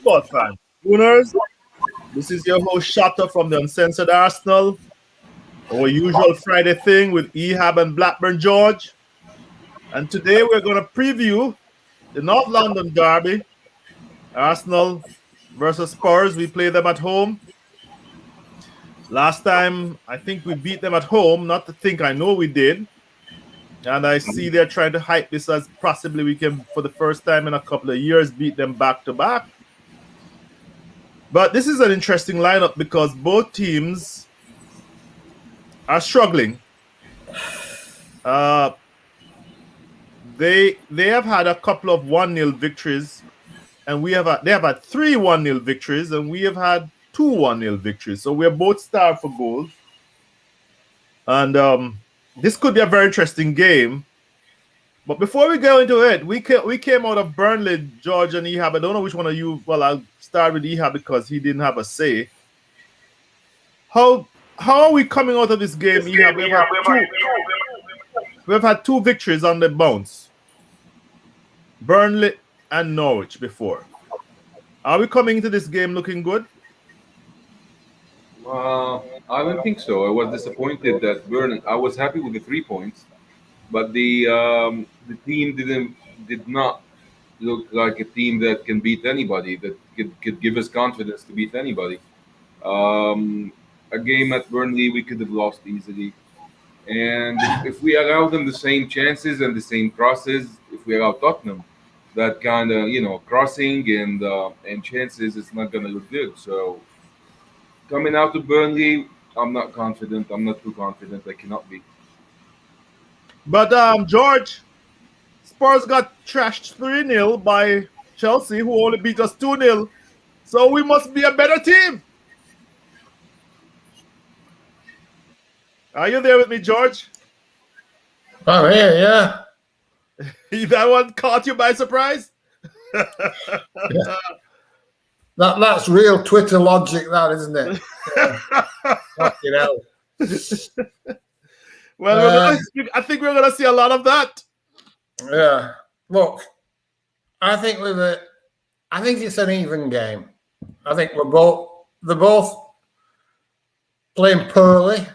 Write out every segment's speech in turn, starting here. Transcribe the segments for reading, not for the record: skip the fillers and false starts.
football fan. Owners, this is your host Shotta from the Uncensored Arsenal. Our usual Friday thing with Ehab and Blackburn George. And today we're going to preview the North London derby, Arsenal versus Spurs. We play them at home. Last time, I think we beat them at home. Not to think, I know we did. And I see they're trying to hype this as possibly we can, for the first time in a couple of years, beat them back to back. But this is an interesting lineup because both teams are struggling. They have had a couple of 1-0 victories, and they have had 3 1-0 victories, and we have had 2 1-0 victories. So we're both starved for goals. And this could be a very interesting game. But before we go into it, we came out of Burnley, George and Ehab. I don't know which one of you. Well, I'll start with Ehab because he didn't have a say. How are we coming out of this game, Ehab? We've had 2 victories on the bounce. Burnley and Norwich before. Are we coming into this game looking good? I don't think so. I was disappointed that Burnley. I was happy with the 3 points, but the team did not look like a team that can beat anybody. That could give us confidence to beat anybody. A game at Burnley we could have lost easily, and if we allow them the same chances and the same crosses, if we allow Tottenham that kind of crossing and chances, it's not going to look good. So coming out of Burnley, I'm not confident. I'm not too confident. I cannot be. But George, Spurs got trashed 3-0 by Chelsea, who only beat us 2-0. So we must be a better team. Are you there with me, George? I'm here, yeah. That one caught you by surprise? Yeah. That's real Twitter logic, that, isn't it? Fucking hell. Well, I think we're going to see a lot of that. Yeah. Look, I think it's an even game. I think they're both playing poorly,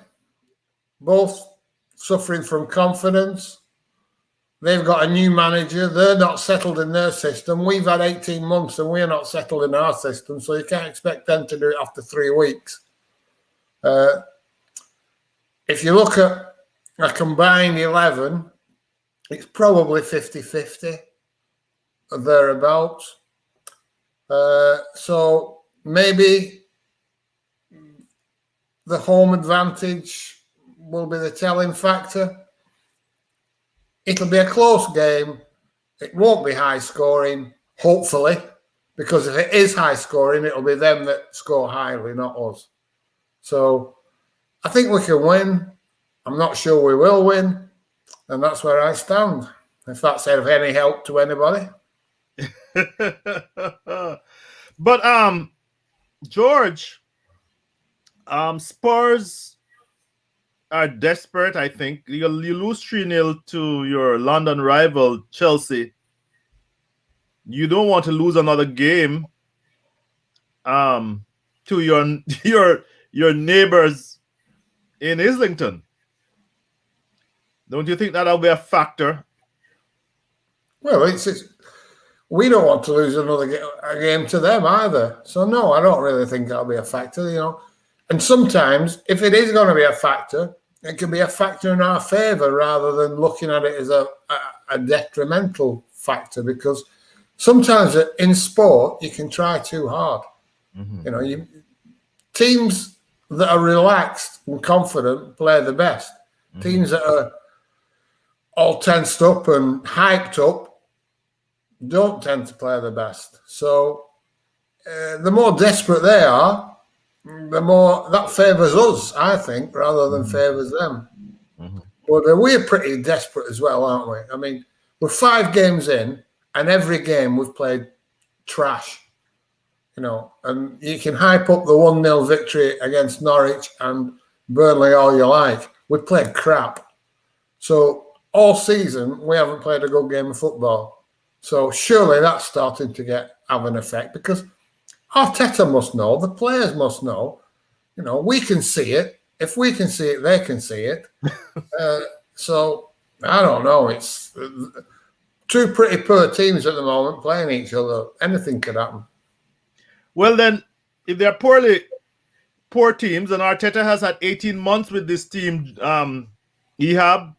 both suffering from confidence. They've got a new manager. They're not settled in their system. We've had 18 months and we're not settled in our system, so you can't expect them to do it after 3 weeks. If you look at a combined 11, it's probably 50-50 or thereabouts. So maybe the home advantage will be the telling factor. It'll be a close game. It won't be high scoring, hopefully, because if it is high scoring, it'll be them that score highly, not us. So I think we can win. I'm not sure we will win. And that's where I stand, if that's of any help to anybody. But George, Spurs are desperate, I think. You lose 3-0 to your London rival, Chelsea. You don't want to lose another game to your neighbors in Islington. Don't you think that'll be a factor? Well, we don't want to lose another game to them either. So, no, I don't really think that'll be a factor, And sometimes, if it is going to be a factor, it can be a factor in our favour rather than looking at it as a detrimental factor, because sometimes in sport, you can try too hard. Mm-hmm. Teams that are relaxed and confident play the best. Mm-hmm. Teams that are all tensed up and hyped up don't tend to play the best. So the more desperate they are, the more that favours us, I think, rather than favours them. Mm-hmm. But we're pretty desperate as well, aren't we? I mean, we're 5 games in, and every game we've played trash. And you can hype up the 1-0 victory against Norwich and Burnley all you like. We played crap. So all season, we haven't played a good game of football. So surely that's starting to have an effect, because Arteta must know. The players must know. You know, we can see it. If we can see it, they can see it. So I don't know. It's two pretty poor teams at the moment playing each other. Anything could happen. Well, then, if they're poor teams, and Arteta has had 18 months with this team, Ehab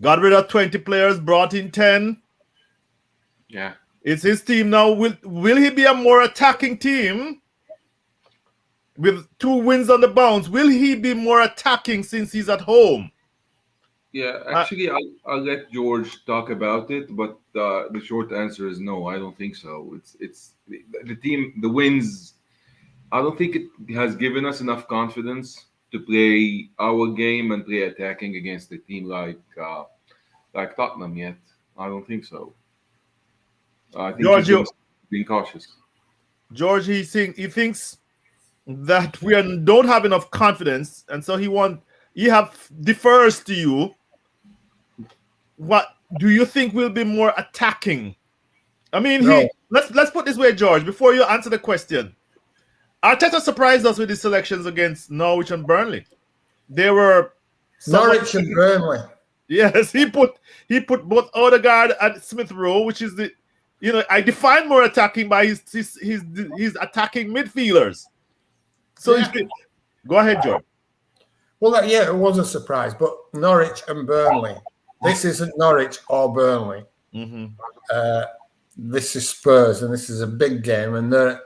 got rid of 20 players, brought in 10. Yeah. It's his team now. Will he be a more attacking team with 2 wins on the bounce? Will he be more attacking since he's at home? Yeah, actually, I'll let George talk about it, but the short answer is no. I don't think so. It's the team, the wins. I don't think it has given us enough confidence to play our game and play attacking against a team like Tottenham yet. I don't think so. I think George, he's being cautious. George, he thinks that we don't have enough confidence, and so Ehab defers to you. What do you think will be more attacking? I mean, No. let's put it this way, George, before you answer the question. Arteta surprised us with his selections against Norwich and Burnley. They were Norwich and Burnley. Yes, he put both Odegaard and Smith Rowe, which is I define more attacking by his attacking midfielders. So Yeah. Go ahead, George. Well, it was a surprise, but Norwich and Burnley. This isn't Norwich or Burnley. Mm-hmm. This is Spurs, and this is a big game, and they're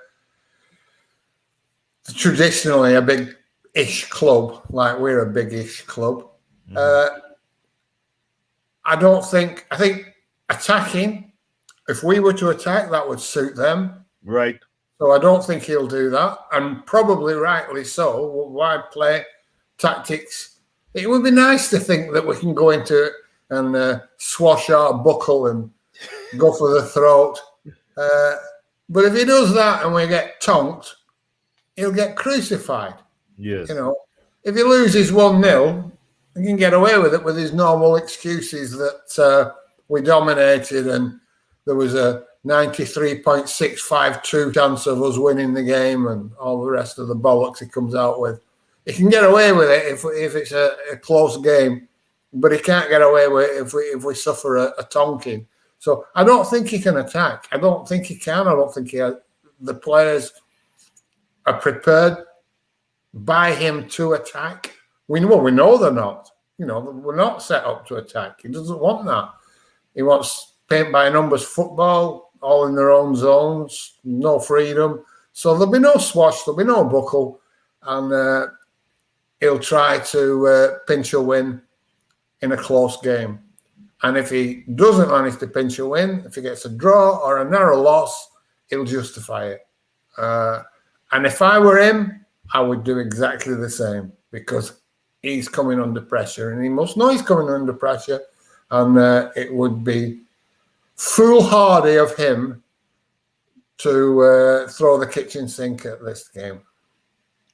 traditionally a big-ish club, like we're a big-ish club. Mm-hmm. I think attacking, if we were to attack, that would suit them. Right. So I don't think he'll do that, and probably rightly so. Why play tactics? It would be nice to think that we can go into it and swash our buckle and go for the throat. But if he does that and we get tonked, he'll get crucified. Yes. You know, if he loses 1-0, he can get away with it with his normal excuses that we dominated and there was a 93.652 chance of us winning the game and all the rest of the bollocks he comes out with. He can get away with it if it's a close game, but he can't get away with it if we suffer a tonking. So I don't think he can attack. I don't think he can. I don't think the players are prepared by him to attack. We know they're not. You know, we're not set up to attack. He doesn't want that. He wants paint by numbers football, all in their own zones, no freedom. So there'll be no swash, there'll be no buckle, and he'll try to pinch a win in a close game. And if he doesn't manage to pinch a win, if he gets a draw or a narrow loss, he'll justify it. And if I were him, I would do exactly the same because he's coming under pressure and he must know he's coming under pressure. And it would be foolhardy of him to throw the kitchen sink at this game.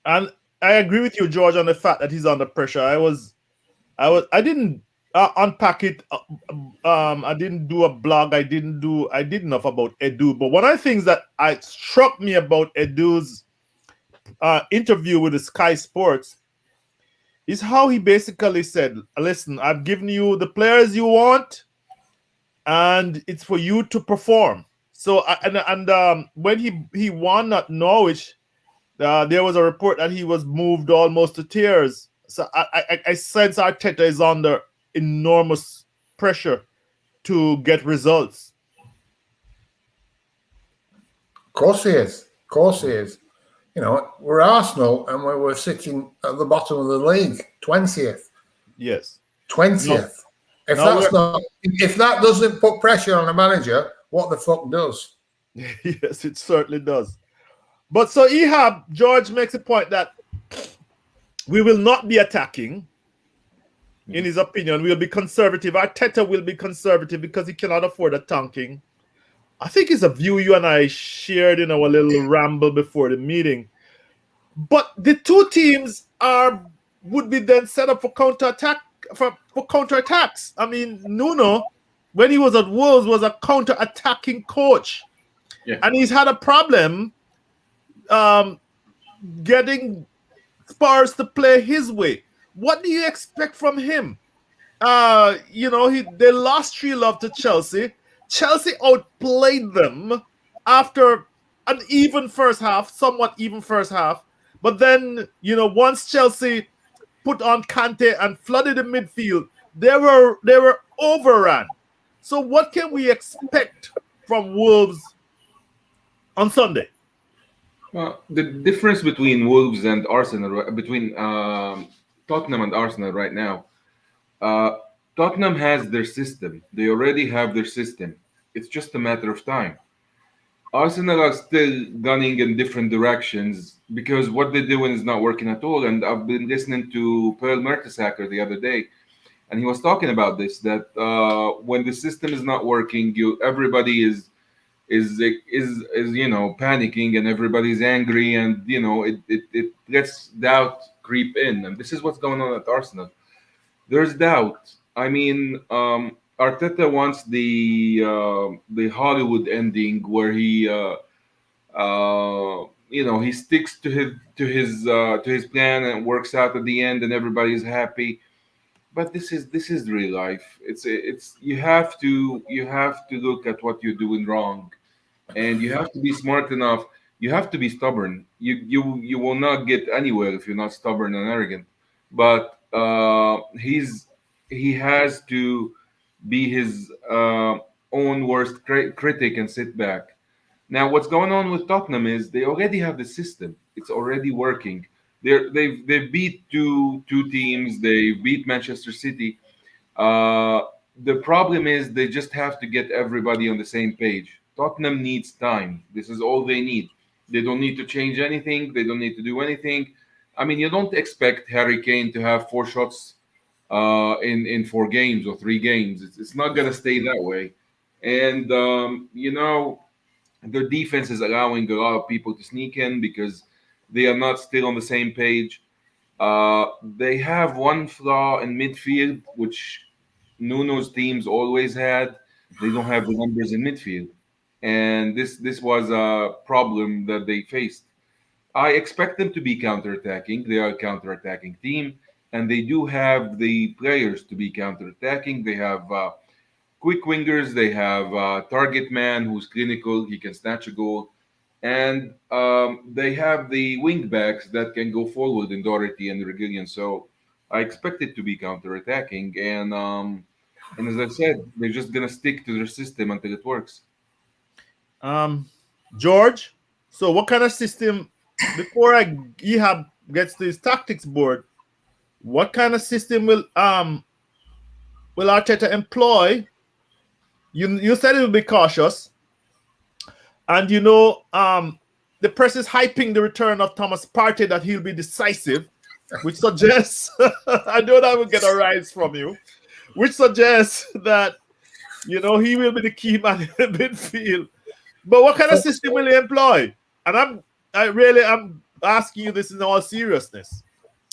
And I agree with you, George, on the fact that he's under pressure. I didn't unpack it. I didn't do a blog. I did enough about Edu. But one of the things that struck me about Edu's interview with the Sky Sports is how he basically said, listen, I've given you the players you want, and it's for you to perform. So, when he won at Norwich, there was a report that he was moved almost to tears. So I sense Arteta is under enormous pressure to get results. Of course he is. Of course he is. You know, we're Arsenal and we were sitting at the bottom of the league, 20th. Yes. 20th. If that doesn't put pressure on the manager, what the fuck does? Yes, it certainly does. But so Ehab, George makes a point that we will not be attacking. In his opinion, we'll be conservative. Arteta will be conservative because he cannot afford a tanking. I think it's a view you and I shared in our little ramble before the meeting. But the two teams would be then set up for counterattack for counterattacks. I mean, Nuno, when he was at Wolves, was a counter-attacking coach. Yeah. And he's had a problem getting Spurs to play his way. What do you expect from him? They lost 3-0 to Chelsea. Chelsea outplayed them after an even first half, somewhat even first half. But then, once Chelsea put on Kante and flooded the midfield, they were overrun. So what can we expect from Wolves on Sunday? The difference between Wolves and Arsenal, between Tottenham and Arsenal right now, uh, Tottenham has their system. They already have their system. It's just a matter of time. Arsenal are still gunning in different directions because what they're doing is not working at all. And I've been listening to Pearl Mertesacker the other day, and he was talking about this that when the system is not working, everybody is panicking and everybody's angry, and it lets doubt creep in, and this is what's going on at Arsenal. There's doubt. I mean, Arteta wants the Hollywood ending where he sticks to his plan and works out at the end, and everybody's happy. But this is real life. It's you have to look at what you're doing wrong, and you have to be smart enough. You have to be stubborn. You will not get anywhere if you're not stubborn and arrogant. But he has to be his own worst critic and sit back. Now, what's going on with Tottenham is they already have the system. It's already working. They've beat two teams. They beat Manchester City. Uh, the problem is they just have to get everybody on the same page. Tottenham needs time. This is all they need. They don't need to change anything. They don't need to do anything. I mean, you don't expect Harry Kane to have four shots in 4 games or 3 games. It's not going to stay that way. And, their defense is allowing a lot of people to sneak in because they are not still on the same page. They have one flaw in midfield, which Nuno's teams always had. They don't have the numbers in midfield, and this was a problem that they faced. I expect them to be counterattacking. They are a counterattacking team, and they do have the players to be counterattacking. They have quick wingers. They have target man who's clinical. He can snatch a goal, and they have the wing backs that can go forward in Doherty and Reguilon. So I expect it to be counterattacking, and as I said, they're just gonna stick to their system until it works. George, so what kind of system, before Ehab gets to his tactics board, what kind of system will Arteta employ? You said it will be cautious, and the press is hyping the return of Thomas Partey, that he'll be decisive, which suggests I know that will get a rise from you, which suggests that he will be the key man in the midfield. But what kind of system will he employ? And I'm asking you this in all seriousness.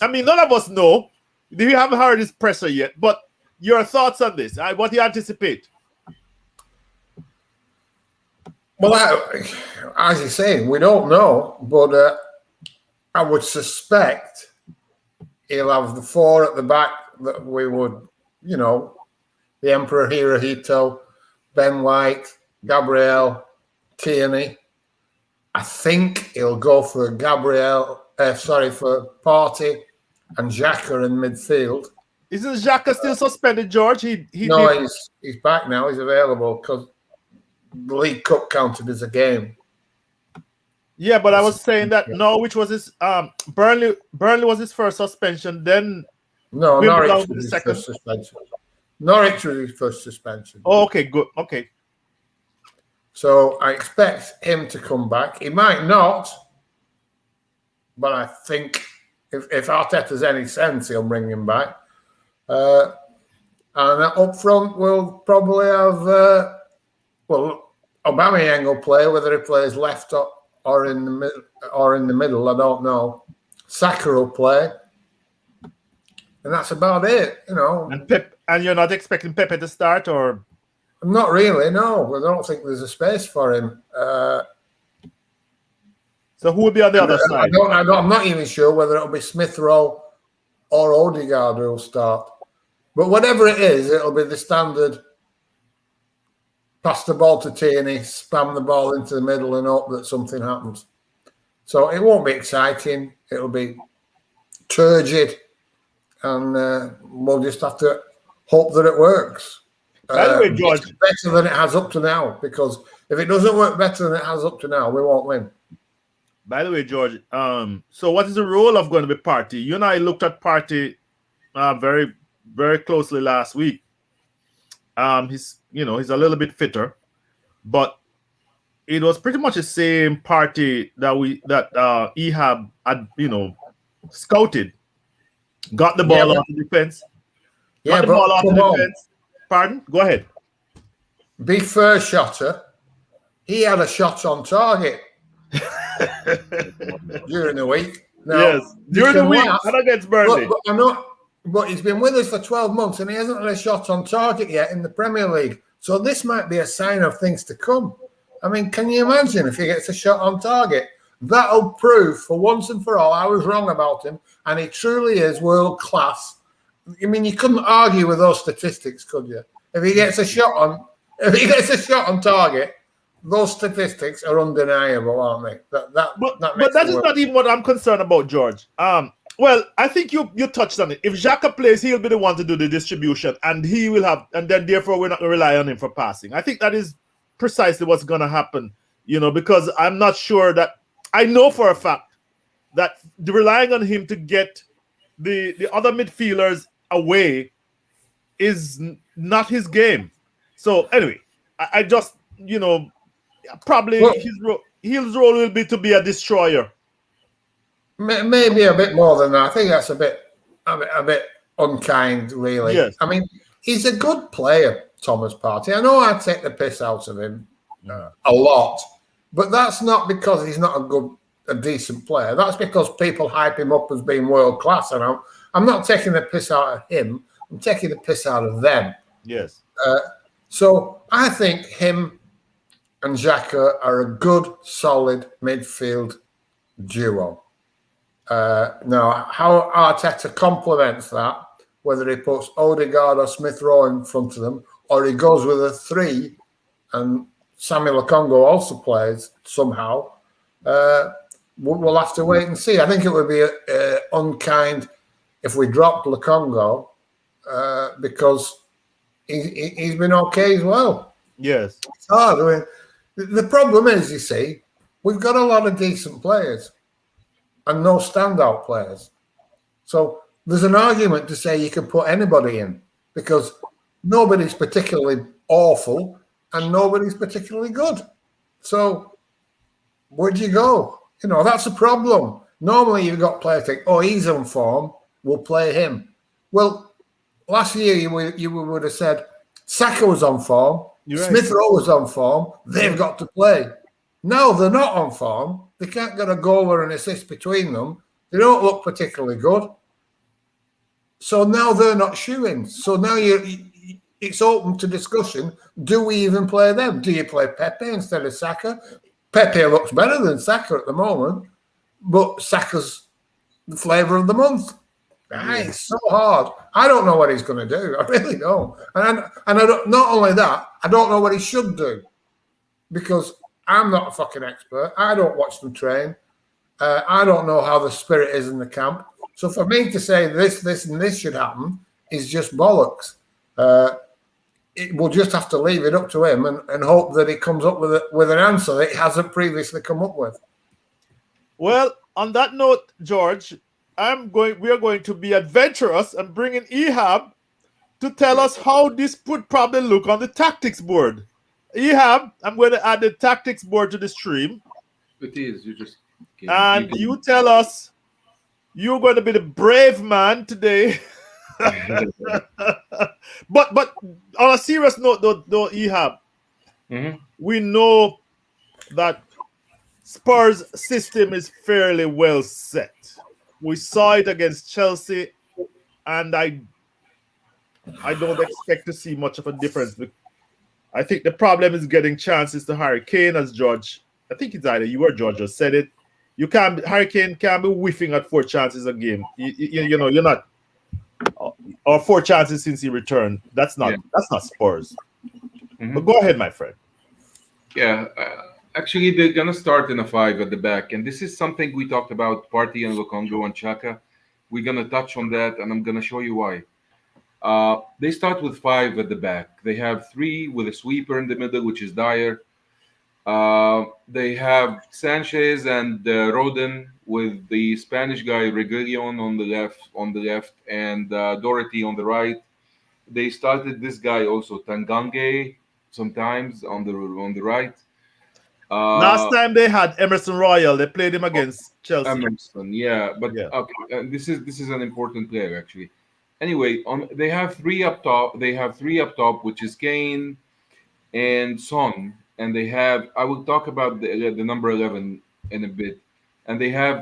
I mean, none of us know. We haven't heard his presser yet, but your thoughts on this? What do you anticipate? Well, as you're saying, we don't know, but I would suspect he'll have the four at the back that we would, the Emperor Hirohito, Ben White, Gabriel, Tierney. I think he'll go for for Partey and Xhaka in midfield. Isn't Xhaka still suspended, George? He's back now. He's available because the League Cup counted as a game. Yeah, but I was saying that which was his Burnley was his first suspension. Then Norwich was his first suspension. Norwich was his first suspension. Oh, okay, good. Okay. So I expect him to come back. He might not, but I think if Arteta's any sense, he'll bring him back. And up front, we'll probably have Aubameyang will play, whether he plays left or in the middle, I don't know. Saka will play, and that's about it, And you're not expecting Pepe to start, or? Not really, no. I don't think there's a space for him. So So who will be on the other side? I'm not even sure whether it'll be Smith Rowe or Odegaard who'll start. But whatever it is, it'll be the standard pass the ball to Tierney, spam the ball into the middle and hope that something happens. So it won't be exciting. It'll be turgid. And we'll just have to hope that it works. By the way, George, better than it has up to now, because if it doesn't work better than it has up to now, we won't win. By the way, George, so what is the role of going to be Partey? You and I looked at Partey very, very closely last week. He's a little bit fitter, but it was pretty much the same Partey that Ehab had, scouted. Got the ball off the defense. Got the ball off the defense. Pardon? Go ahead. Be fair, Shotta. He had a shot on target during the week. Now, yes, during the week, and against Burnley. But he's been with us for 12 months and he hasn't had a shot on target yet in the Premier League. So this might be a sign of things to come. I mean, can you imagine if he gets a shot on target? That'll prove for once and for all I was wrong about him, and he truly is world class. I mean, you couldn't argue with those statistics, could you? If he gets a shot on target, those statistics are undeniable, aren't they? But that is not even what I'm concerned about, George. Well, I think you touched on it. If Xhaka plays, he'll be the one to do the distribution, and he will have, and then therefore we're not going to rely on him for passing. I think that is precisely what's going to happen, because I'm not sure that. I know for a fact that relying on him to get the other midfielders away is not his game. So anyway, I just, probably his role will be to be a destroyer. Maybe a bit more than that. I think that's a bit unkind, really. Yes. I mean, he's a good player, Thomas Partey. I know I take the piss out of him a lot, but that's not because he's not a decent player. That's because people hype him up as being world class, and I'm not taking the piss out of him. I'm taking the piss out of them. Yes. So I think him and Xhaka are a good, solid midfield duo. Now, how Arteta complements that, whether he puts Odegaard or Smith Rowe in front of them, or he goes with a 3 and Samuel Okongo also plays somehow, we'll have to wait and see. I think it would be unkind if we dropped Lukongo because he's been okay as well. Yes. It's hard. I mean, the problem is, you see, we've got a lot of decent players and no standout players. So there's an argument to say you can put anybody in because nobody's particularly awful and nobody's particularly good. So where'd you go? That's a problem. Normally you've got players think, oh, he's on form, we'll play him. Well, last year you would have said Saka was on form, Smith Rowe was on form, they've got to play. Now they're not on form. They can't get a goal or an assist between them. They don't look particularly good. So now they're not shoo-ins. So now it's open to discussion. Do we even play them? Do you play Pepe instead of Saka? Pepe looks better than Saka at the moment, but Saka's the flavour of the month. It's so hard. I don't know what he's going to do. I really don't. And I don't, not only that, I don't know what he should do because I'm not a fucking expert. I don't watch them train. I don't know how the spirit is in the camp. So for me to say this, and this should happen is just bollocks. We'll just have to leave it up to him and hope that he comes up with an answer that he hasn't previously come up with. Well, on that note, George, we are going to be adventurous and bring in Ehab to tell us how this would probably look on the tactics board. Ehab, I'm going to add the tactics board to the stream. It is. You tell us you're going to be the brave man today. but on a serious note, though Ehab, we know that Spurs' system is fairly well set. We saw it against Chelsea, and I don't expect to see much of a difference. I think the problem is getting chances to Harry Kane, as George. I think it's either you or George just said it. You can't. Hurricane can't be whiffing at four chances a game. You know, you're not. Or four chances since he returned. That's Yeah. not. That's not Spurs. But Hmm. go ahead, my friend. Yeah. Actually, they're gonna start in a five at the back, and this is something we talked about. Party and Lokongo and Chaka. We're gonna touch on that, and I'm gonna show you why. They start with five at the back. They have three with a sweeper in the middle, which is Dyer. They have Sanchez and Rodon with the Spanish guy Reguilon on the left, and Doherty on the right. They started this guy also Tangange sometimes on the right. Last Uh, time they had Emerson Royal, they played him against Chelsea. Emerson, yeah, but Yeah. okay, this is an important player actually. Anyway, on they have three up top. They have three up top, which is Kane and Son, and they have. I will talk about the number 11 in a bit, and they have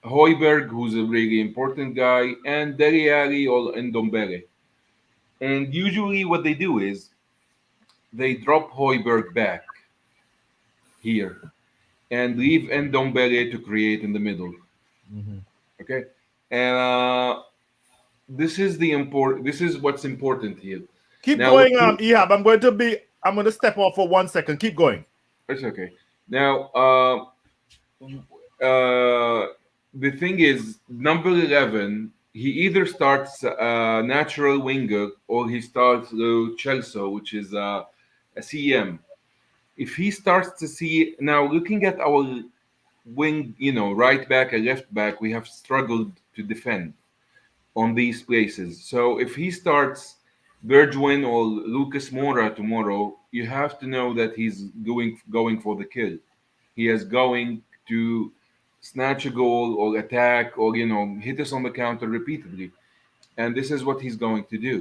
Hoiberg, who's a really important guy, and Dele Alli or Ndombele. And usually, what they do is they drop Hoiberg back here and leave Ndombele to create in the middle. Mhm. Okay, and this is the import. This is what's important here. Keep Now, going, Ehab. I'm going to be. I'm going to step off for 1 second. Keep going. it's okay. Now, uh, the thing is, number 11, he either starts natural winger or he starts Chelsea, which is a CM. If he starts to see now, looking at our wing, right back and left back, we have struggled to defend on these places. So if he starts Bergwijn or Lucas Moura tomorrow, you have to know that he's going for the kill. He is going to snatch a goal or attack or hit us on the counter repeatedly, and this is what he's going to do.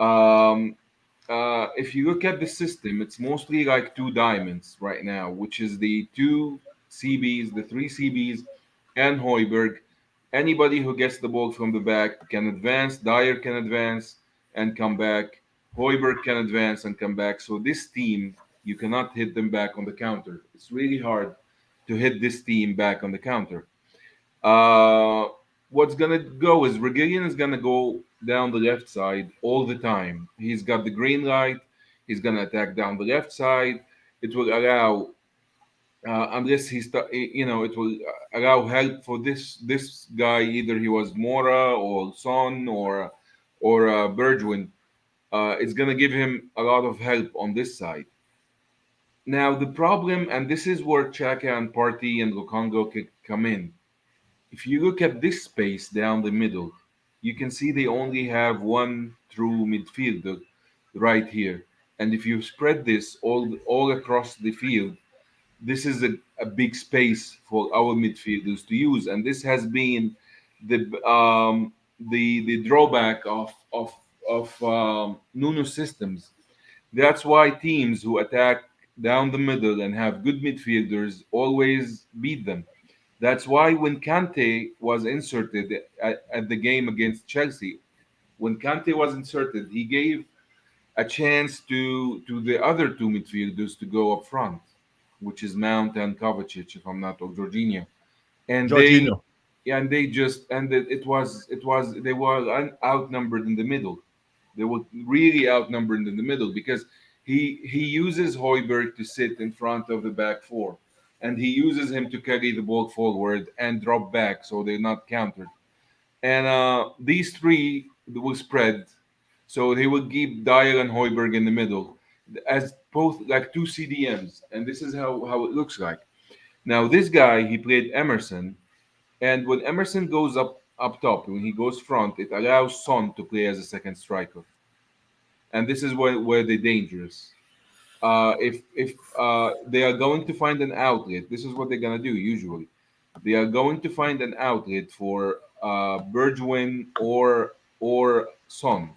Um, if you look at the system, it's mostly like two diamonds right now, which is the two CBs, the three CBs, and Hoiberg. Anybody who gets the ball from the back can advance. Dyer can advance and come back. Hoiberg can advance and come back. So this team, you cannot hit them back on the counter. It's really hard to hit this team back on the counter. Uh, what's gonna go is Regillion is gonna go down the left side all the time. He's got the green light. He's gonna attack down the left side. It will allow, unless it will allow help for this guy. Either he was Mora or Son or Bergwijn. It's gonna give him a lot of help on this side. Now the problem, and this is where Chaka and Party and Lukongo can come in. If you look at this space down the middle, you can see they only have one true midfielder right here. And if you spread this all across the field, this is a big space for our midfielders to use. And this has been the drawback of Nuno systems. That's why teams who attack down the middle and have good midfielders always beat them. That's why when Kante was inserted at the game against Chelsea, when Kante was inserted, he gave a chance to the other two midfielders to go up front, which is Mount and Kovacic, if I'm not, or Jorginho. And they Jorginho. yeah, and they just and it was they were outnumbered in the middle. They were really outnumbered in the middle because he uses Hoiberg to sit in front of the back four, and he uses him to carry the ball forward and drop back so they're not countered. And these three will spread, so they will keep Dyer and Hoiberg in the middle as both like two CDMs, and this is how it looks like. Now this guy he played Emerson, and when Emerson goes up top, when he goes front, it allows Son to play as a second striker, and this is where they're dangerous. If they are going to find an outlet, this is what they're gonna do usually. They are going to find an outlet for Bergwijn or Son.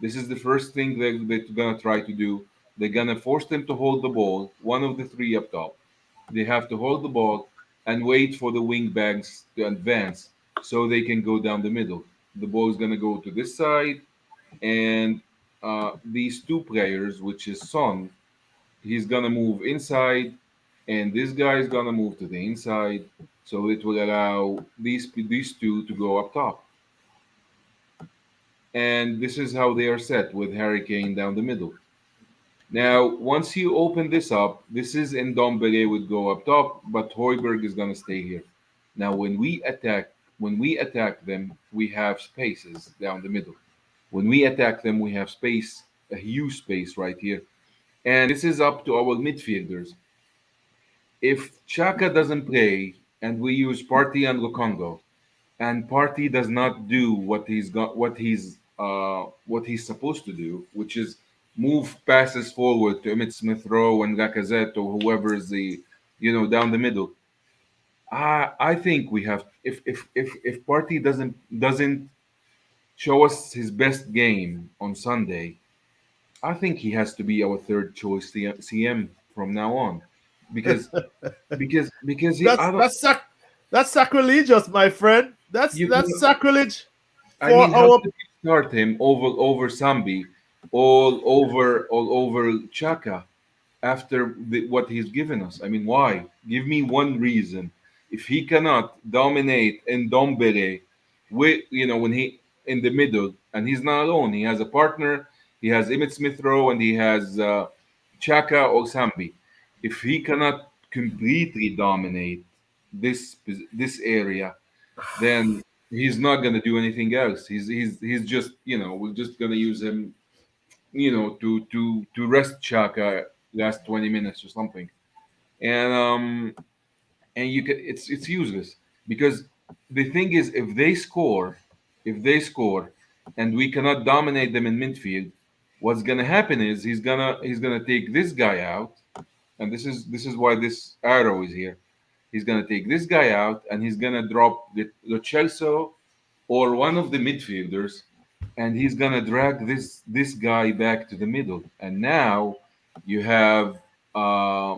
This is the first thing they're gonna try to do. They're gonna force them to hold the ball, one of the three up top. They have to hold the ball and wait for the wing backs to advance so they can go down the middle. The ball is gonna go to this side, and these two players, which is Son, he's gonna move inside, and this guy is gonna move to the inside, So it will allow these two to go up top. And this is how they are set with Harry Kane down the middle. Now, once you open this up, this is Ndombele would go up top, but Hoiberg is gonna stay here. Now, when we attack them, we have spaces down the middle. When we attack them, we have space, a huge space right here. And this is up to our midfielders. If Chaka doesn't play and we use Party and Lokongo, and Party does not do what he's supposed to do, which is move passes forward to Emmett Smith Rowe and Lacazette or whoever is the down the middle. I think we have if Party doesn't show us his best game on Sunday, I think he has to be our third choice CM from now on, because I That's don't that's sacrilegious, my friend. you That's can sacrilege I for mean, how our. could you start him over Sambi, all over Chaka after what he's given us? I mean, why? Give me one reason. If he cannot dominate in Dombele, with when he in the middle, and he's not alone. He has a partner. He has Emmett Smith Rowe and he has Chaka or Sambi. If he cannot completely dominate this area, then he's not gonna do anything else. He's just we're just gonna use him to rest Chaka last 20 minutes or something, and you can it's useless because the thing is if they score and we cannot dominate them in midfield, what's gonna happen is he's gonna take this guy out, and this is why this arrow is here. He's gonna take this guy out and he's gonna drop the Chelsea or one of the midfielders, and he's gonna drag this guy back to the middle. And now you have uh,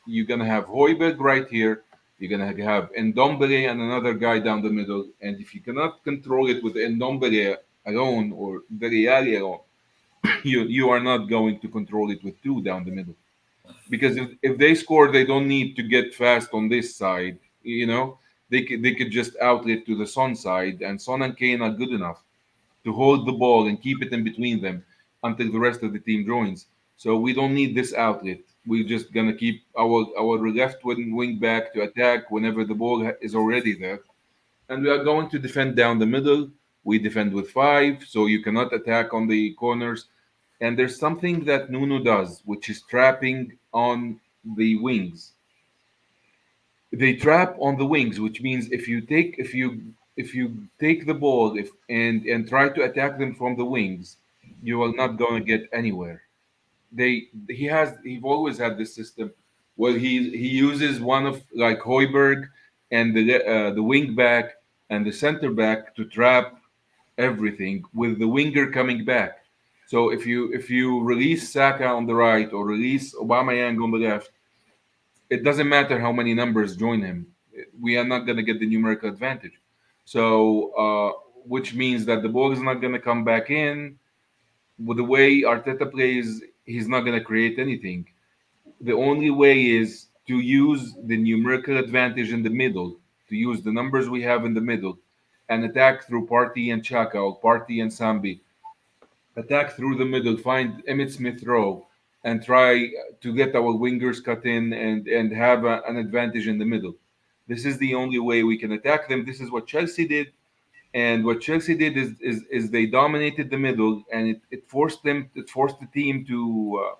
you're gonna have Hoiberg right here. You're gonna have Ndombele and another guy down the middle. And if you cannot control it with Ndombele alone or Deriali alone, you are not going to control it with two down the middle. Because if they score, they don't need to get fast on this side. They could just outlet to the Son side, and Son and Kane are good enough to hold the ball and keep it in between them until the rest of the team joins. So we don't need this outlet. We're just gonna keep our left wing back to attack whenever the ball is already there, and we are going to defend down the middle. We defend with five, so you cannot attack on the corners. And there's something that Nuno does, which is trapping on the wings. They trap on the wings, which means if you take the ball and try to attack them from the wings, you are not going to get anywhere. He's always had this system where he uses one of like Hoiberg and the wing back and the center back to trap everything with the winger coming back. So if you release Saka on the right or release Aubameyang on the left, it doesn't matter how many numbers join him. We are not going to get the numerical advantage. So, which means that the ball is not going to come back in. With the way Arteta plays, he's not going to create anything. The only way is to use the numerical advantage in the middle, to use the numbers we have in the middle, and attack through Party and Chaka or Party and Sambi, attack through the middle, find Emmett Smith Rowe, and try to get our wingers cut in and have an advantage in the middle. This is the only way we can attack them. This is what Chelsea did. And what Chelsea did is they dominated the middle, and it forced the team to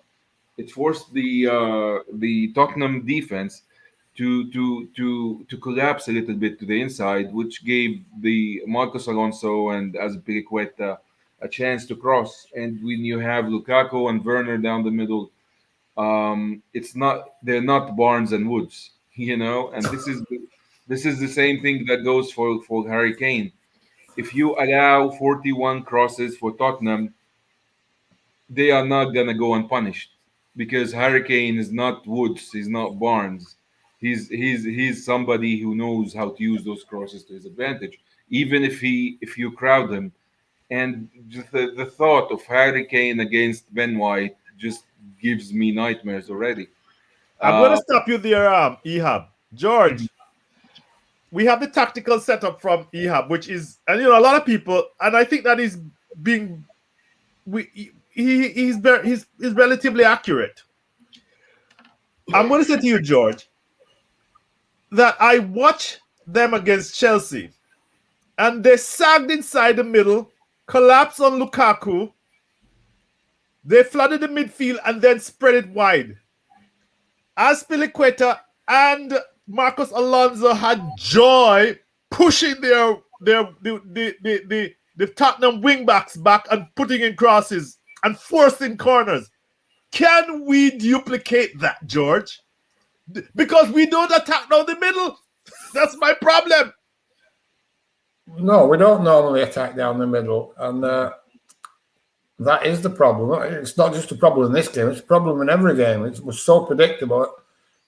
it forced the Tottenham defense to collapse a little bit to the inside, which gave the Marcos Alonso and Azpilicueta a chance to cross. And when you have Lukaku and Werner down the middle, they're not Barnes and Woods, And this is the same thing that goes for Harry Kane. If you allow 41 crosses for Tottenham, they are not gonna go unpunished because Hurricane is not Woods, he's not Barnes. He's somebody who knows how to use those crosses to his advantage. Even if you crowd him, and just the thought of Hurricane against Ben White just gives me nightmares already. I'm going to Uh, stop you there, Ehab. George, we have the tactical setup from Ehab, which is, and a lot of people, and I think that is being, he's relatively accurate. I'm going to say to you, George, that I watch them against Chelsea, and they sagged inside the middle, collapsed on Lukaku, they flooded the midfield, and then spread it wide. Azpilicueta and Marcus Alonso had joy pushing the Tottenham wingbacks back and putting in crosses and forcing corners. Can we duplicate that, George? Because we don't attack down the middle. That's my problem. No, we don't normally attack down the middle, and that is the problem. It's not just a problem in this game; it's a problem in every game. It was so predictable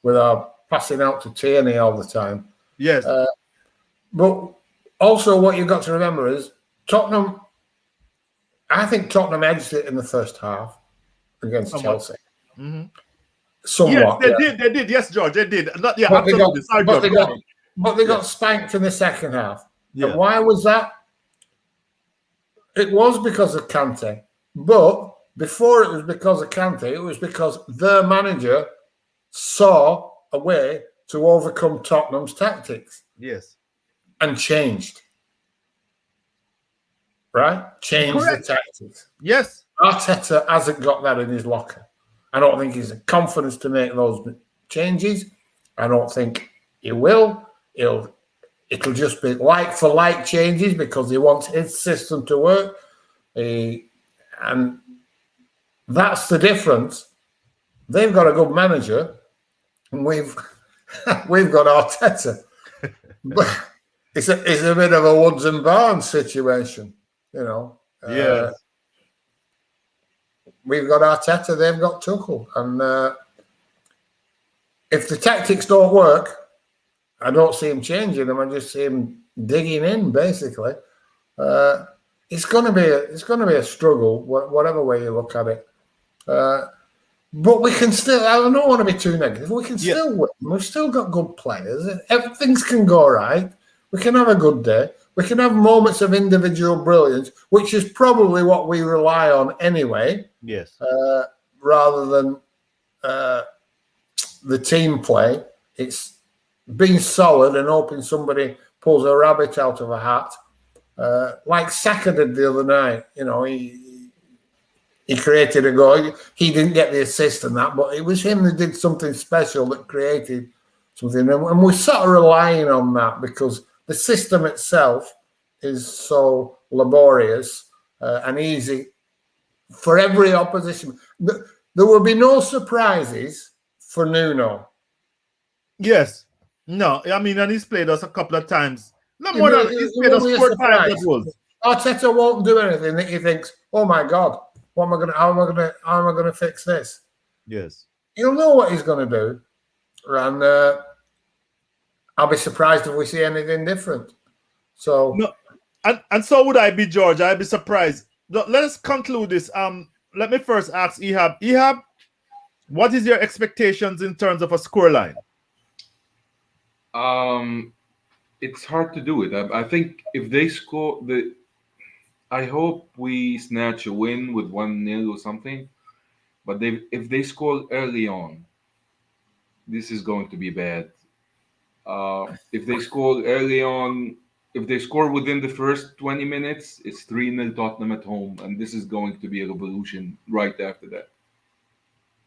with our passing out to Tierney all the time. Yes, but also what you've got to remember is Tottenham. I think Tottenham edged it in the first half against Chelsea. Mm-hmm. Somewhat. Yes, they did. Yes, George, they did. Not, yeah, but absolutely. They got spanked in the second half. Yeah. And why was that? It was because of Kante. But before it was because of Kante, it was because their manager saw a way to overcome Tottenham's tactics. Yes. And changed. Right? Changed the tactics. Yes. Arteta hasn't got that in his locker. I don't think he's the confidence to make those changes. I don't think he will. It'll just be like for like changes because he wants his system to work. And that's the difference. They've got a good manager, and we've got Arteta. But it's a bit of a Woods and Barnes situation, Yeah. We've got Arteta, they've got Tuchel. And if the tactics don't work, I don't see him changing them. I just see him digging in, basically. It's going to be a struggle, whatever way you look at it. But we can still. I don't want to be too negative. We can still win. We've still got good players. Things can go right. We can have a good day. We can have moments of individual brilliance, which is probably what we rely on anyway. Yes. Rather than the team play, it's being solid and hoping somebody pulls a rabbit out of a hat, like Saka did the other night. He created a goal. He didn't get the assist and that, but it was him that did something special that created something. And we're sort of relying on that because the system itself is so laborious and easy for every opposition. There will be no surprises for Nuno. Yes. No, I mean, and he's played us a couple of times. Not more than he's played us 4 times at Wolves. Arteta won't do anything that he thinks, oh my God, how am I gonna fix this? Yes. He'll know what he's gonna do. And I'll be surprised if we see anything different. So no, and so would I be, George. I'd be surprised. Let us conclude this. Let me first ask Ehab. Ehab, what is your expectations in terms of a scoreline? It's hard to do it. I think if they score, I hope we snatch a win with 1-0 or something. But if they score early on, this is going to be bad. If they score early on, if they score within the first 20 minutes, it's 3-0 Tottenham at home, and this is going to be a revolution right after that.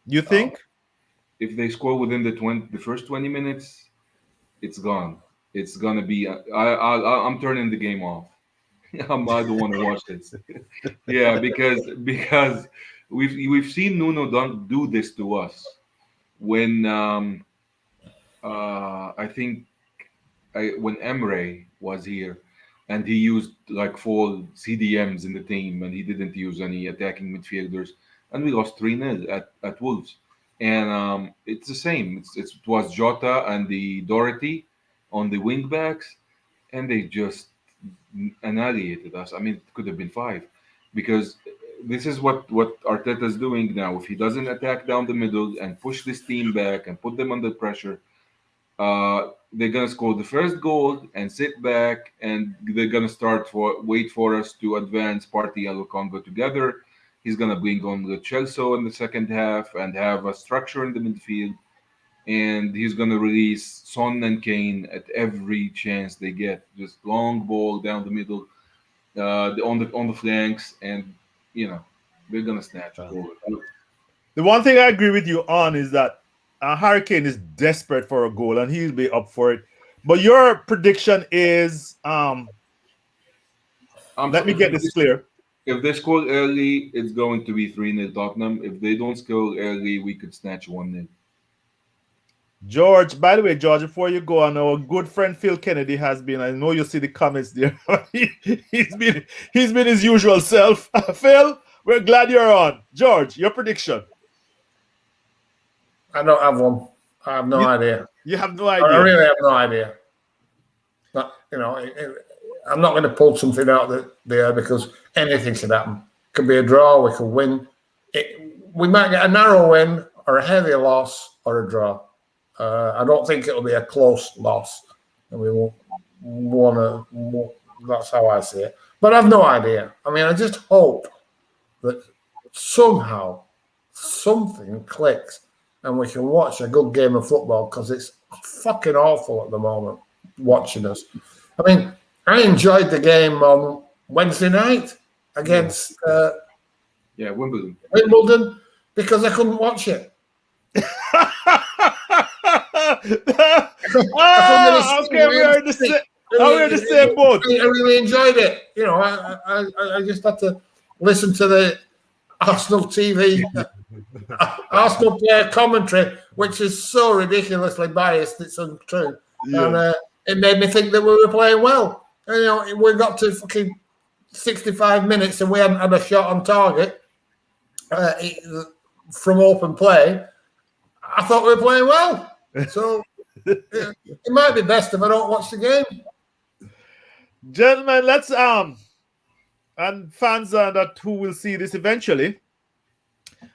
You think? If they score within the first 20 minutes, it's gone. It's gonna be. I'm turning the game off. I don't want to watch this. Yeah, because we've seen Nuno don't do this to us when I think when Emre was here and he used like 4 CDMs in the team and he didn't use any attacking midfielders and we lost 3-0 at Wolves. And it's the same. It was Jota and the Doherty on the wing backs, and they just annihilated us. I mean, it could have been 5, because this is what Arteta's doing now. If he doesn't attack down the middle and push this team back and put them under pressure, They're gonna score the first goal and sit back, and they're gonna wait for us to advance Party and Lukonga together. He's gonna bring on the Chelsea in the second half and have a structure in the midfield, and he's gonna release Son and Kane at every chance they get. Just long ball down the middle, on the flanks, and you know they're gonna snatch a goal. The one thing I agree with you on is that Harry Kane is desperate for a goal and he'll be up for it. But your prediction is let me get this clear. If they score early, it's going to be 3-0 Tottenham. If they don't score early, we could snatch 1-0. George, by the way, George, before you go on, our good friend Phil Kennedy has been, I know you see the comments there. he's been his usual self. Phil, we're glad you're on. George, your prediction. I don't have one. I have no idea. You have no idea. I really have no idea. But, I'm not going to pull something out there because anything could happen. It could be a draw. We could win. We might get a narrow win or a heavy loss or a draw. I don't think it'll be a close loss, and we won't want to. That's how I see it. But I've no idea. I mean, I just hope that somehow something clicks and we can watch a good game of football, because it's fucking awful at the moment watching us. I mean, I enjoyed the game on Wednesday night against Wimbledon because I couldn't watch it. Okay, we're in the same boat. I really enjoyed it. I just had to listen to the Arsenal TV, Arsenal player commentary, which is so ridiculously biased, it's untrue. Yeah. And it made me think that we were playing well. And, we got to fucking 65 minutes and we hadn't had a shot on target from open play. I thought we were playing well. So it might be best if I don't watch the game. Gentlemen, let's and fans that who will see this eventually.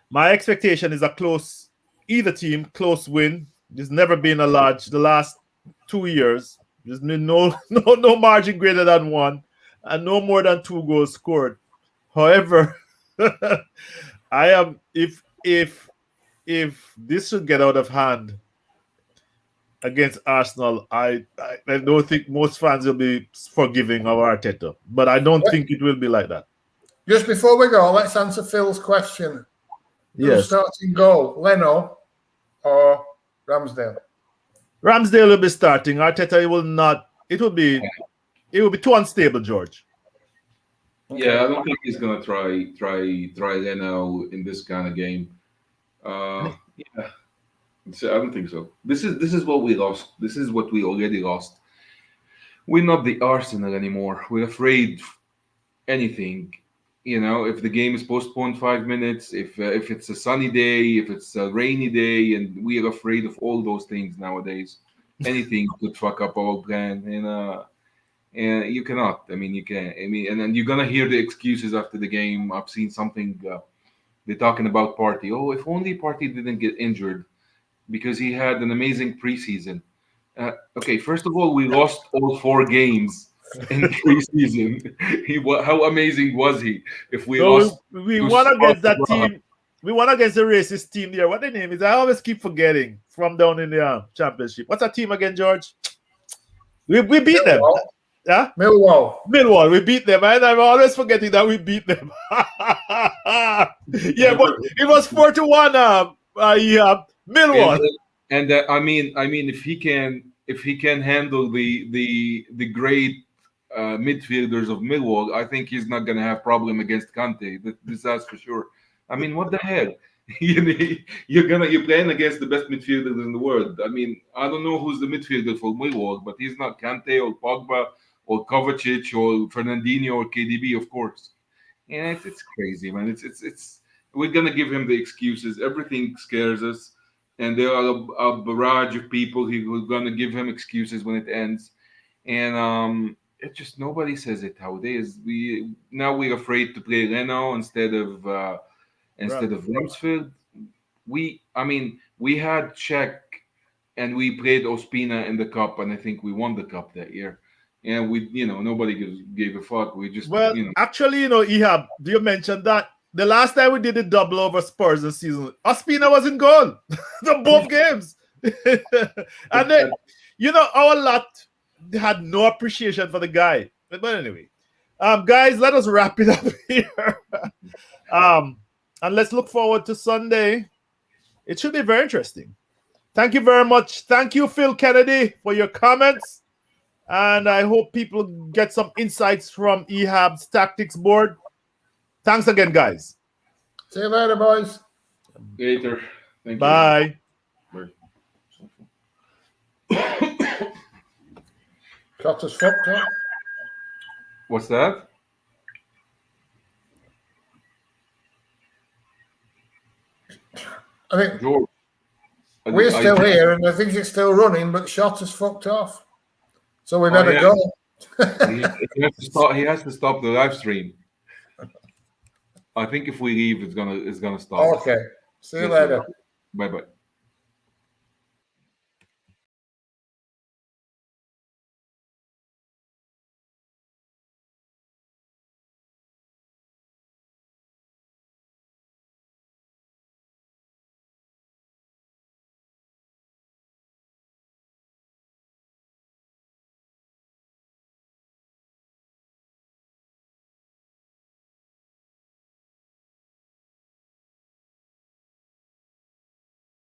My expectation is a close, either team close win. There's never been the last 2 years. There's been no margin greater than 1, and no more than 2 goals scored. However, I am if this should get out of hand against Arsenal, I don't think most fans will be forgiving of Arteta. But I don't think it will be like that. Just before we go, let's answer Phil's question. Who's starting goal, Leno or Ramsdale? Ramsdale will be starting. Arteta will not. It will be too unstable, George. Okay. Yeah, I don't think he's gonna try Leno in this kind of game. Yeah. So I don't think so. This is what we lost. This is what we already lost. We're not the Arsenal anymore. We're afraid anything. If the game is postponed 5 minutes, if it's a sunny day, if it's a rainy day, and we are afraid of all those things nowadays. Anything could fuck up our plan, and you cannot. I mean, you can. I mean, and then you're gonna hear the excuses after the game. I've seen something. They're talking about Partey. Oh, if only Partey didn't get injured, because he had an amazing preseason. Okay, first of all, we lost all 4 games in preseason. How amazing was he? If we lost, we won against that team. We won against the racist team there. What the name is? I always keep forgetting from down in the championship. What's that team again, George? We beat them. Yeah, Millwall. We beat them, and I'm always forgetting that we beat them. Yeah, but it was 4-1. Millwall. And I mean, if he can handle the great midfielders of Millwall, I think he's not gonna have problem against Kante. That's for sure. I mean, what the hell? You're playing against the best midfielders in the world. I mean, I don't know who's the midfielder for Millwall, but he's not Kante or Pogba or Kovacic or Fernandinho or KDB, of course. Yeah, it's crazy, man. It's we're gonna give him the excuses. Everything scares us, and there are a barrage of people who are gonna give him excuses when it ends, and it's just nobody says it nowadays. We're afraid to play Leno instead of Ramsfield. We had Czech and we played Ospina in the cup, and I think we won the cup that year. And we, nobody gave a fuck. We just, Well, actually, Ehab, do you mention that the last time we did a double over Spurs this season, Ospina was in goal, the both games, and then our lot had no appreciation for the guy. But anyway, guys, let us wrap it up here. And let's look forward to Sunday. It should be very interesting. Thank you very much. Thank you, Phil Kennedy, for your comments. And I hope people get some insights from Ehab's tactics board. Thanks again, guys. See you later, boys. Later. Thank Bye. you. Shotta's fucked up. What's that? I think George. we're still here, and I think it's still running, but Shotta's fucked off. So we better go. He has to stop the live stream. I think if we leave, it's gonna stop. Okay. See you later. Bye bye.